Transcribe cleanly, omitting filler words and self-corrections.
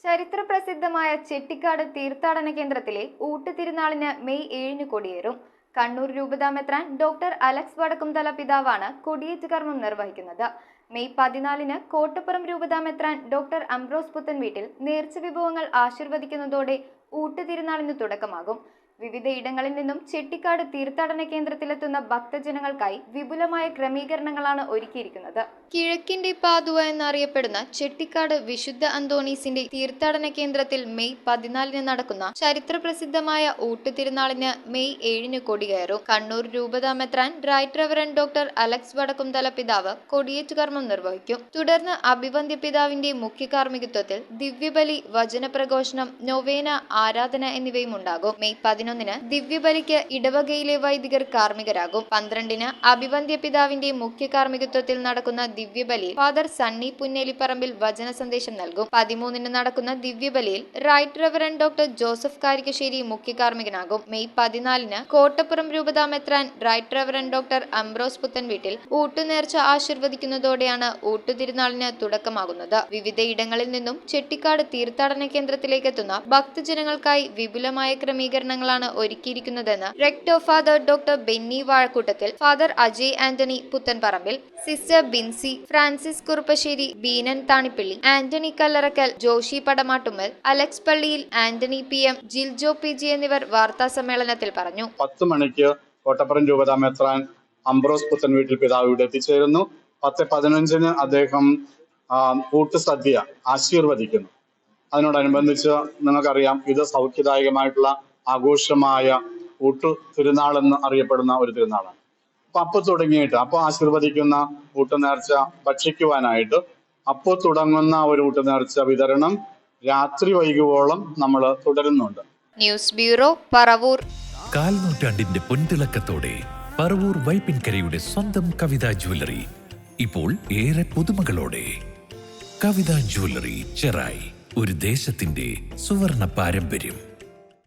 ചരിത്രപ്രസിദ്ധമായ ചെട്ടിക്കാട് തീർത്ഥാടന കേന്ദ്രത്തിലെ ഊട്ടുതിരുനാളിന് മെയ് 7-ന് കൊടിയേറും. കണ്ണൂർ രൂപതാ മെത്രാൻ ഡോക്ടർ അലക്സ് വടക്കുംതല പിതാവാണ് കൊടിയേറ്റ് കർമ്മം നിർവഹിക്കുന്നത്. മെയ് 14-ന് കോട്ടപ്പുറം രൂപതാ മെത്രാൻ ഡോക്ടർ അംബ്രോസ് പുത്തൻവീട്ടിൽ നേർച്ച വിഭവങ്ങൾ ആശീർവദിക്കുന്നതോടെ ഊട്ടുതിരുനാളിന് തുടക്കമാകും. വിവിധ ഇടങ്ങളിൽ നിന്നും ചെട്ടിക്കാട് തീർത്ഥാടന കേന്ദ്രത്തിലെത്തുന്ന ഭക്തജനങ്ങൾക്കായി വിപുലമായ ക്രമീകരണങ്ങളാണ് ഒരുക്കിയിരിക്കുന്നത്. കിഴക്കിന്റെ പാതുവ എന്നറിയപ്പെടുന്ന ചെട്ടിക്കാട് വിശുദ്ധ അന്തോണീസിന്റെ തീർത്ഥാടന കേന്ദ്രത്തിൽ മെയ് 14-ന് നടക്കുന്ന ചരിത്രപ്രസിദ്ധമായ ഊട്ടുതിരുനാളിന് മെയ് 7-ന് കൊടികയറും. കണ്ണൂർ രൂപതാ മെത്രാൻ right reverend doctor Alex Vadakkumthala പിതാവ് കൊടിയേറ്റ് കർമ്മം നിർവഹിക്കും. തുടർന്ന് അഭിവന്ദ്യ പിതാവിന്റെ മുഖ്യ കാർമ്മികത്വത്തിൽ ദിവ്യബലി, വചനപ്രഘോഷണം, നൊവേന, ആരാധന എന്നിവയും ഉണ്ടാകും. മെയ് 11-ന് ദിവ്യബലിക്ക് ഇടവകയിലെ വൈദികർ കാർമ്മികരാകും. 12-ന് അഭിവന്ദ്യ പിതാവിന്റെ മുഖ്യ കാർമ്മികത്വത്തിൽ നടക്കുന്ന ദിവ്യബലിയിൽ ഫാദർ സണ്ണി പുന്നേലിപ്പറമ്പിൽ വചന സന്ദേശം നൽകും. 13-ന് നടക്കുന്ന ദിവ്യബലിയിൽ right reverend doctor Joseph Karikkassery മുഖ്യ കാർമ്മികനാകും. മെയ് 14-ന് കോട്ടപ്പുറം രൂപതാ മെത്രാൻ right reverend doctor Ambrose Puthenveettil ഊട്ടുനേർച്ച ആശീർവദിക്കുന്നതോടെയാണ് ഊട്ടുതിരുനാളിന് തുടക്കമാകുന്നത്. വിവിധ ഇടങ്ങളിൽ നിന്നും ചെട്ടിക്കാട് തീർത്ഥാടന കേന്ദ്രത്തിലേക്ക് എത്തുന്ന ഭക്തജനങ്ങൾക്കായി വിപുലമായ ക്രമീകരണങ്ങളാണ് ഒരുക്കിയിരിക്കുന്നതെന്ന് rector father doctor Benny Vazhakkoottathil, father Ajay Antony Puthenparambil, sister Binsy, Francis Kuruppassery, Beenan Thanippilly, Antony Kallarakkal, Joshy Padamattummal, Alex Palliyil, Antony PM, Jiljo PG എന്നിവർ വാർത്താ സമ്മേളനത്തിൽ പറഞ്ഞു. 10 മണിക്ക് കോട്ടപ്പുറം രൂപതാ മെത്രാൻ അംബ്രോസ് പുത്തൻവീട്ടിൽ പിതാവ് ഇവിടെ എത്തിച്ചേരുന്നു. 10:15-ന് അദ്ദേഹം ഊട്ടുസദ്യ ആശീർവദിക്കുന്നു. അതിനോടനുബന്ധിച്ച് നിങ്ങൾക്കറിയാം, ഇത് സൗഖ്യദായകമായിട്ടുള്ള ആഘോഷമായ ഊട്ടു തിരുനാളെന്ന് അറിയപ്പെടുന്ന ഒരു തിരുനാളാണ്. അപ്പോൾ തുടങ്ങിയിട്ട് ആശീർവദിക്കുന്ന ഊട്ടുനേർച്ച ഭക്ഷിക്കുവാനായിട്ട് അപ്പോൾ തുടങ്ങുന്ന ഒരു ഊട്ടുനേർച്ച വിതരണം രാത്രി വൈകുവോളം നമ്മൾ തുടരുന്നുണ്ട്. News bureau, Paravur. കാൽനൂറ്റാണ്ടിന്റെ പൊൻതിളക്കത്തോടെ പറവൂർ വൈപ്പിൻകരയുടെ സ്വന്തം കവിതാ ജ്വല്ലറി ഇപ്പോൾ ഏറെ പുതുമകളോടെ. കവിതാ ജ്വല്ലറി ചെറായി, ഒരു ദേശത്തിന്റെ സുവർണ പാരമ്പര്യം.